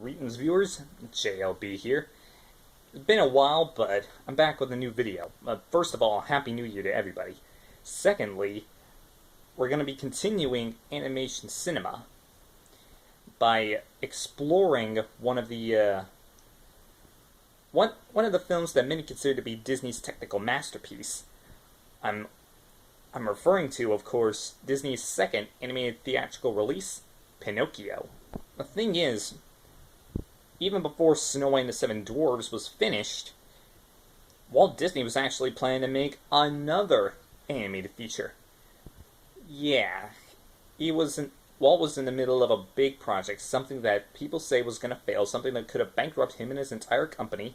Greetings viewers, JLB here. It's been a while, but I'm back with a new video. First of all, Happy New Year to everybody. Secondly, we're going to be continuing animation cinema by exploring one of the films that many consider to be Disney's technical masterpiece. I'm referring to, of course, Disney's second animated theatrical release, Pinocchio. The thing is, even before Snow White and the Seven Dwarfs was finished, Walt Disney was actually planning to make another animated feature. Yeah, Walt was in the middle of a big project, something that people say was going to fail, something that could have bankrupted him and his entire company,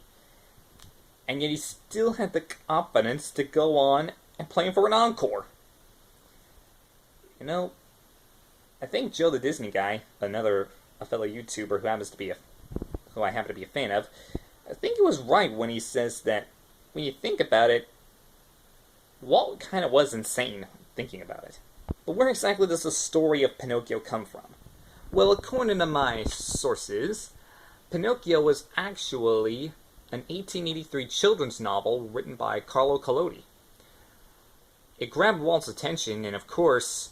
and yet he still had the confidence to go on and plan for an encore. You know, I think Joe the Disney Guy, a fellow YouTuber who I happen to be a fan of, I think he was right when he says that when you think about it, Walt kind of was insane thinking about it. But where exactly does the story of Pinocchio come from? Well, according to my sources, Pinocchio was actually an 1883 children's novel written by Carlo Collodi. It grabbed Walt's attention, and of course,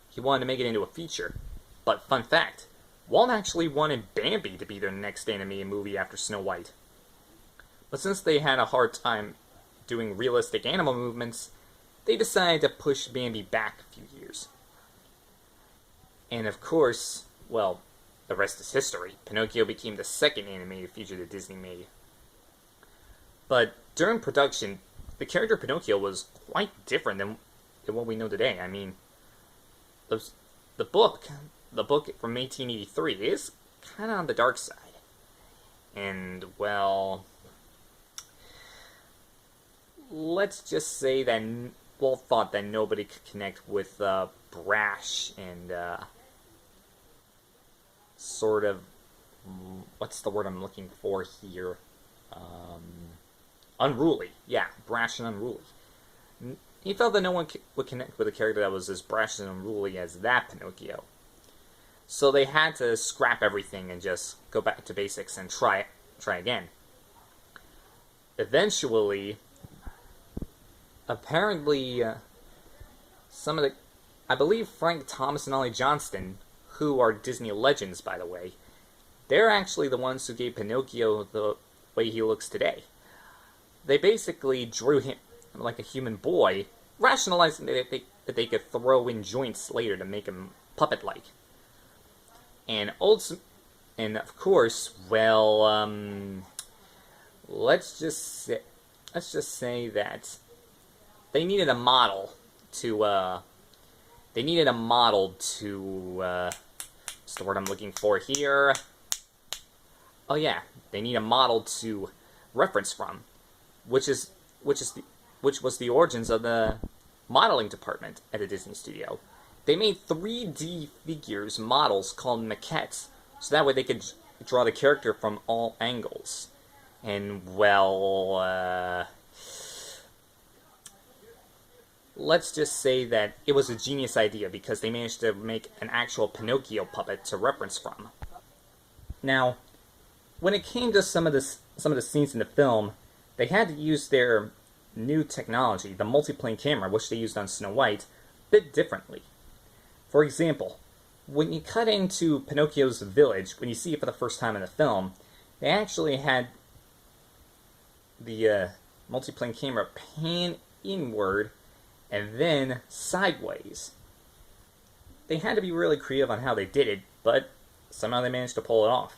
he wanted to make it into a feature. But fun fact, Walt actually wanted Bambi to be their next animated movie after Snow White. But since they had a hard time doing realistic animal movements, they decided to push Bambi back a few years. And of course, well, the rest is history. Pinocchio became the second animated feature that Disney made. But during production, the character Pinocchio was quite different than what we know today. I mean, the book from 1883 is kind of on the dark side. And, well, let's just say that Walt thought that nobody could connect with brash and sort of, what's the word I'm looking for here? Unruly. Yeah, brash and unruly. He felt that no one would connect with a character that was as brash and unruly as that Pinocchio. So they had to scrap everything and just go back to basics and try again. Eventually, apparently, I believe Frank Thomas and Ollie Johnston, who are Disney legends, by the way, they're actually the ones who gave Pinocchio the way he looks today. They basically drew him like a human boy, rationalizing that they could throw in joints later to make him puppet-like. And of course, well, let's just say that they needed a model to what's the word I'm looking for here? Oh yeah, they need a model to reference from, which was the origins of the modeling department at the Disney studio. They made 3D figures, models called maquettes, so that way they could draw the character from all angles. And, well, let's just say that it was a genius idea because they managed to make an actual Pinocchio puppet to reference from. Now, when it came to some of the scenes in the film, they had to use their new technology, the Multiplane Camera, which they used on Snow White, a bit differently. For example, when you cut into Pinocchio's village, when you see it for the first time in the film, they actually had the Multiplane Camera pan inward and then sideways. They had to be really creative on how they did it, but somehow they managed to pull it off.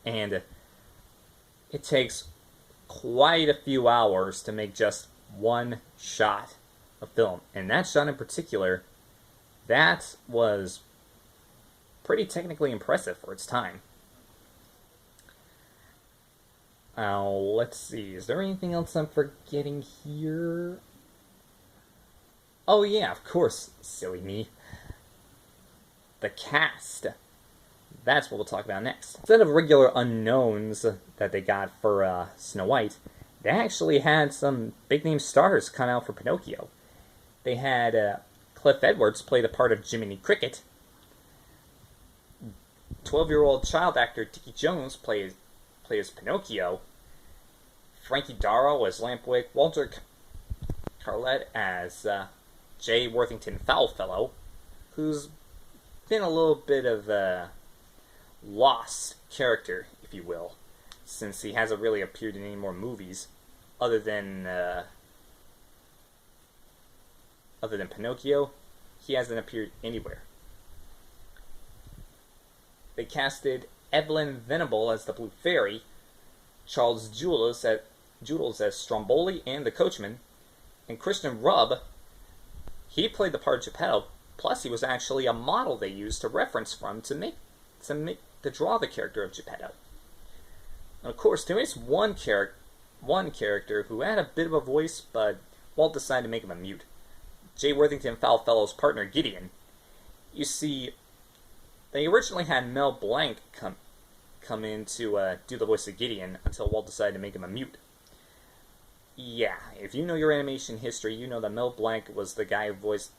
And it takes quite a few hours to make just one shot of film. And that shot in particular, that was pretty technically impressive for its time. Let's see, is there anything else I'm forgetting here? Oh yeah, of course, silly me. The cast. That's what we'll talk about next. Instead of regular unknowns that they got for Snow White, they actually had some big-name stars come out for Pinocchio. They had Cliff Edwards play the part of Jiminy Cricket. 12-year-old child actor Dickie Jones plays Pinocchio. Frankie Darrow as Lampwick. Walter Carlett as J. Worthington Foulfellow, who's been a little bit of a lost character, if you will, since he hasn't really appeared in any more movies other than Pinocchio. He hasn't appeared anywhere. They casted Evelyn Venable as the Blue Fairy, Charles Jules as Stromboli and the Coachman, and Christian Rubb, he played the part of Geppetto, plus he was actually a model they used to reference from to draw the character of Geppetto. And of course, there is one character who had a bit of a voice, but Walt decided to make him a mute. J. Worthington Foulfellow's partner Gideon. You see, they originally had Mel Blanc come in to do the voice of Gideon until Walt decided to make him a mute. Yeah, if you know your animation history, you know that Mel Blanc was the guy who voiced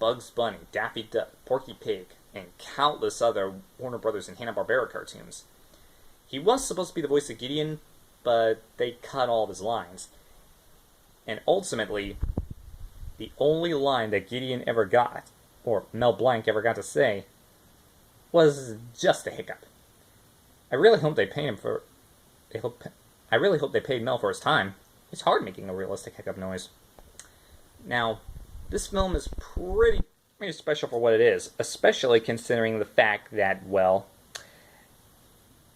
Bugs Bunny, Daffy Duck, Porky Pig, and countless other Warner Brothers and Hanna-Barbera cartoons. He was supposed to be the voice of Gideon, but they cut all of his lines. And ultimately, the only line that Gideon ever got, or Mel Blanc ever got to say, was just a hiccup. I really hope they paid him for. I really hope they paid Mel for his time. It's hard making a realistic hiccup noise. Now, this film is pretty special for what it is, especially considering the fact that, well,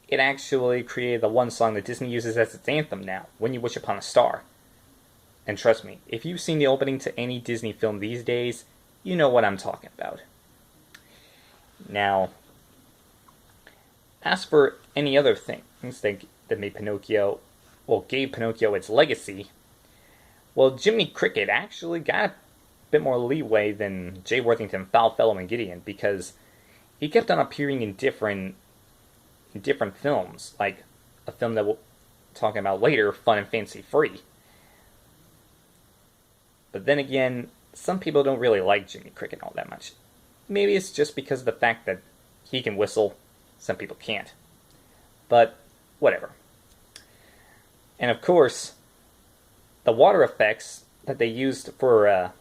it actually created the one song that Disney uses as its anthem now, When You Wish Upon a Star. And trust me, if you've seen the opening to any Disney film these days, you know what I'm talking about. Now, as for any other things that made Pinocchio, well, gave Pinocchio its legacy, well, Jiminy Cricket actually got a bit more leeway than J. Worthington Foulfellow and Gideon, because he kept on appearing in different films, like a film that we'll talk about later, Fun and Fancy Free. But then again, some people don't really like Jiminy Cricket all that much. Maybe it's just because of the fact that he can whistle, some people can't. But whatever. And of course, the water effects that they used for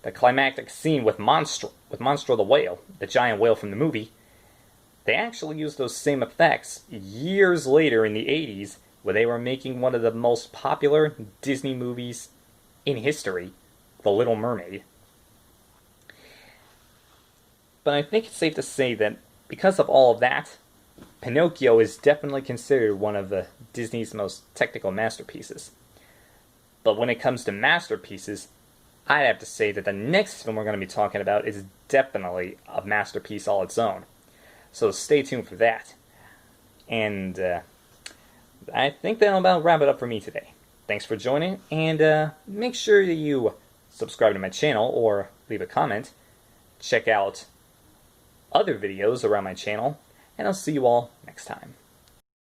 the climactic scene with Monstro the whale, the giant whale from the movie, they actually used those same effects years later in the 80s, where they were making one of the most popular Disney movies in history, The Little Mermaid. But I think it's safe to say that because of all of that, Pinocchio is definitely considered one of the Disney's most technical masterpieces. But when it comes to masterpieces, I'd have to say that the next film we're going to be talking about is definitely a masterpiece all its own. So stay tuned for that. And I think that'll about wrap it up for me today. Thanks for joining, and make sure that you subscribe to my channel or leave a comment. Check out other videos around my channel, and I'll see you all next time.